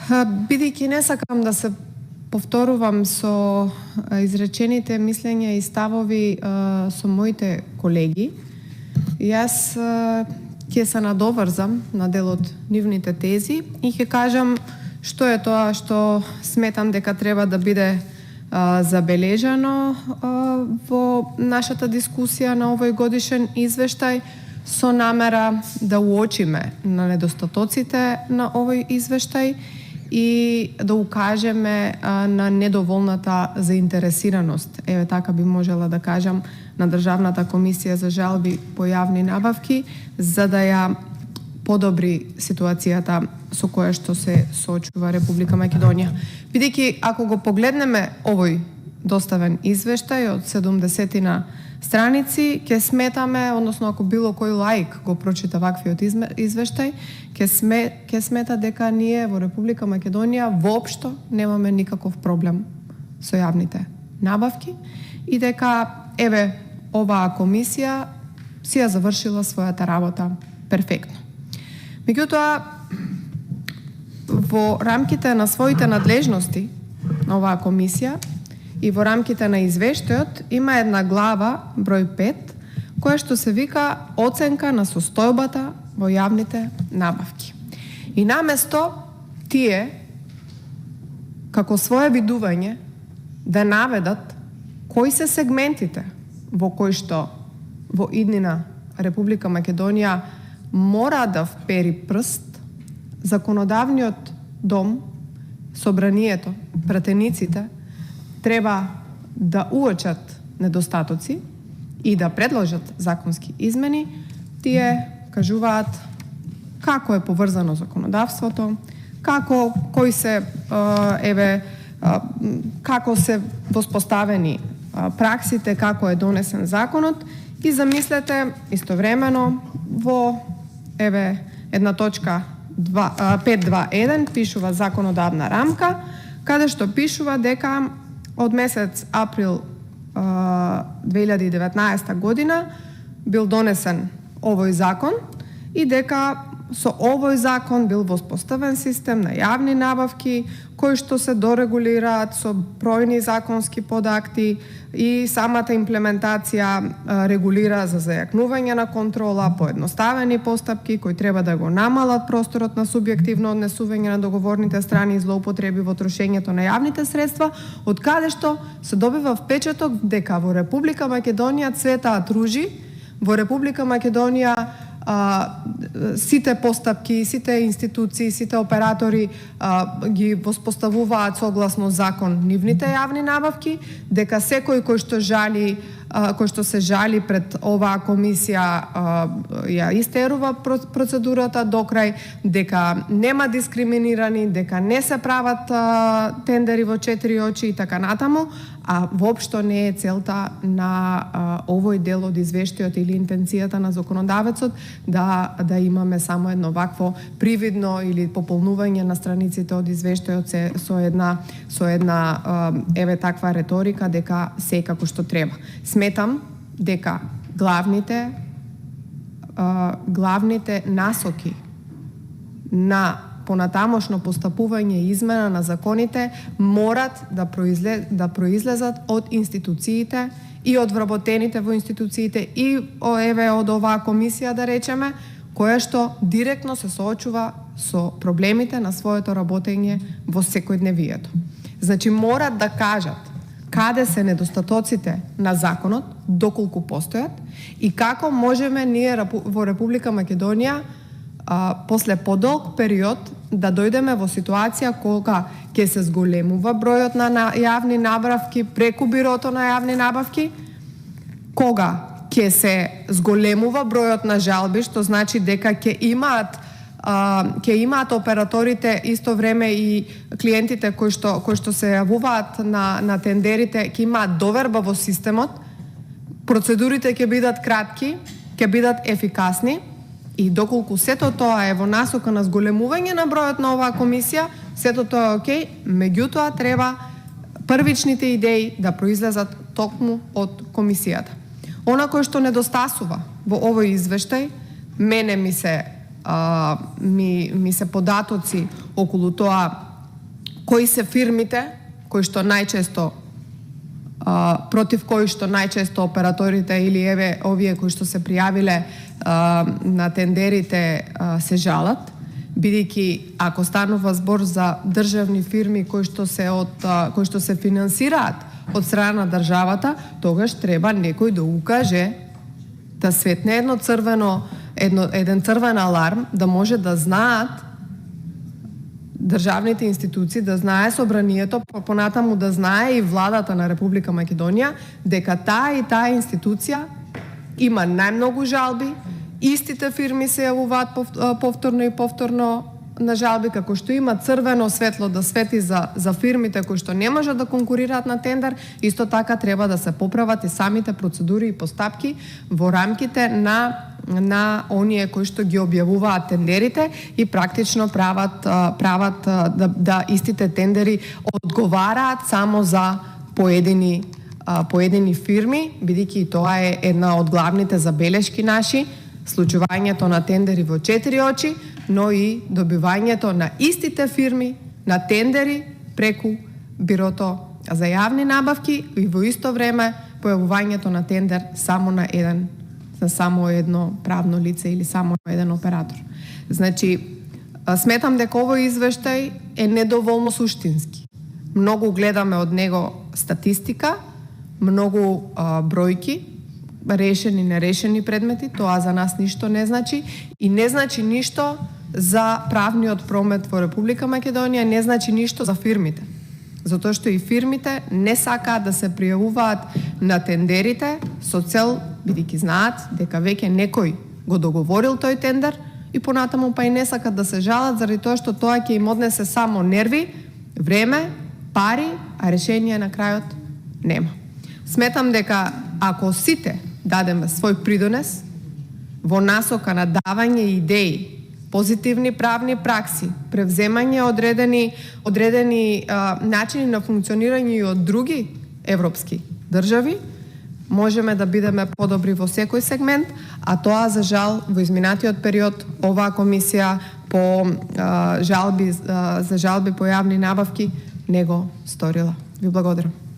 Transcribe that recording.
Бидејќи не сакам да се повторувам со изречените мислења и ставови со моите колеги, јас ќе се надоврзам на дел од нивните тези и ќе кажам што е тоа што сметам дека треба да биде забележано во нашата дискусија на овој годишен извештај, со намера да уочиме на недостатоците на овој извештај и да укажеме на недоволната заинтересираност, еве така би можела да кажам, на Државната комисија за жалби по јавни набавки, за да ја подобри ситуацијата со која што се соочува Република Македонија. Бидејќи ако го погледнеме овој доставен извештај од 70 страници, ќе сметаме, односно ако било кој лаик го прочита ваквиот извештај, ќе смета дека ние во Република Македонија воопшто немаме никаков проблем со јавните набавки и дека еве оваа комисија си ја завршила својата работа перфектно. Меѓутоа, во рамките на своите надлежности на оваа комисија и во рамките на извештајот има една глава, број 5, која што се вика оценка на состојбата во јавните набавки. И наместо тие, како свое видување, да наведат кои се сегментите во кои што во иднина Република Македонија мора да впери прст, законодавниот дом, собранието, пратениците, треба да уочат недостатоци и да предложат законски измени, тие кажуваат како е поврзано законодавството, кои се како се воспоставени праксите, како е донесен законот и замислете истовремено во една точка 5.2.1 пишува законодавна рамка, каде што пишува дека од месец април 2019 година бил донесен овој закон и дека со овој закон бил воспоставен систем на јавни набавки кои што се дорегулираат со бројни законски подакти и самата имплементација регулира за зајакнување на контрола, поедноставени постапки кои треба да го намалат просторот на субјективно однесување на договорните страни и злоупотреби во трошењето на јавните средства, од каде што се добива впечаток дека во Република Македонија цветаат ружи, во Република Македонија сите постапки, сите институции, сите оператори ги воспоставуваат согласно закон нивните јавни набавки, дека секој кој што се жали пред оваа комисија ја истерува процедурата до крај, дека нема дискриминирани, дека не се прават тендери во 4 очи и така натаму, а воопшто не е целта на овој дел од извештајот или интенцијата на законодавецот да имаме само едно вакво привидно или пополнување на страниците од извештајот со една еве таква реторика дека се како што треба. Сметам дека главните насоки на понатамошно постапување и измена на законите морат да произлезат од институциите и од вработените во институциите и еве од оваа комисија, да речеме, која што директно се соочува со проблемите на своето работење во секојдневието. Значи морат да кажат каде се недостатоците на законот, доколку постојат и како можеме ние во Република Македонија после подолг период да дојдеме во ситуација кога ќе се зголемува бројот на јавни набавки преку бирото на јавни набавки, кога ќе се зголемува бројот на жалби, што значи дека ќе имаат операторите исто време и клиентите кои што се јавуваат на тендерите, ќе имаат доверба во системот, процедурите ќе бидат кратки, ќе бидат ефикасни. И доколку сето тоа е во насока на зголемување на бројот на оваа комисија, сето тоа е окей, меѓутоа треба првичните идеи да произлезат токму од комисијата. Она кој што недостасува во овој извештај, мене ми се податоци околу тоа кои се фирмите кои што најчесто против кои што најчесто операторите или овие кои што се пријавиле на тендерите се жалат, бидејќи ако станува збор за државни фирми кои што се финансираат од страна на државата, тогаш треба некој да укаже, да светне еден црвен аларм, да може да знаат државните институции, да знае собранието, понатаму да знае и владата на Република Македонија, дека таа и таа институција има најмногу жалби, истите фирми се јавуваат повторно и повторно на жалби, како што има црвено светло да свети за фирмите кои што не можат да конкурираат на тендер, исто така треба да се поправат и самите процедури и постапки во рамките на оние кои што ги објавуваат тендерите и практично прават да истите тендери одговараат само за поедини фирми, бидејќи тоа е една од главните забелешки наши, случувањето на тендери во 4 очи, но и добивањето на истите фирми на тендери преку Бирото за јавни набавки и во исто време појавувањето на тендер само на само едно правно лице или само еден оператор. Значи, сметам дека овој извештај е недоволно суштински. Многу гледаме од него статистика, многу бројки, решени, нерешени предмети, тоа за нас ништо не значи и не значи ништо за правниот промет во Република Македонија, не значи ништо за фирмите. Затоа што и фирмите не сакаат да се пријавуваат на тендерите со цел, бидејќи знаат дека веќе некој го договорил тој тендер и понатаму па и не сакат да се жалат заради тоа што тоа ќе им однесе само нерви, време, пари, а решение на крајот нема. Сметам дека ако сите дадеме свој придонес во насока на давање идеи, позитивни правни пракси, превземање одредени начини на функционирање и од други европски држави, можеме да бидеме подобри во секој сегмент, а тоа за жал во изминатиот период оваа комисија по жалби по јавни набавки не го сторила. Ви благодарам.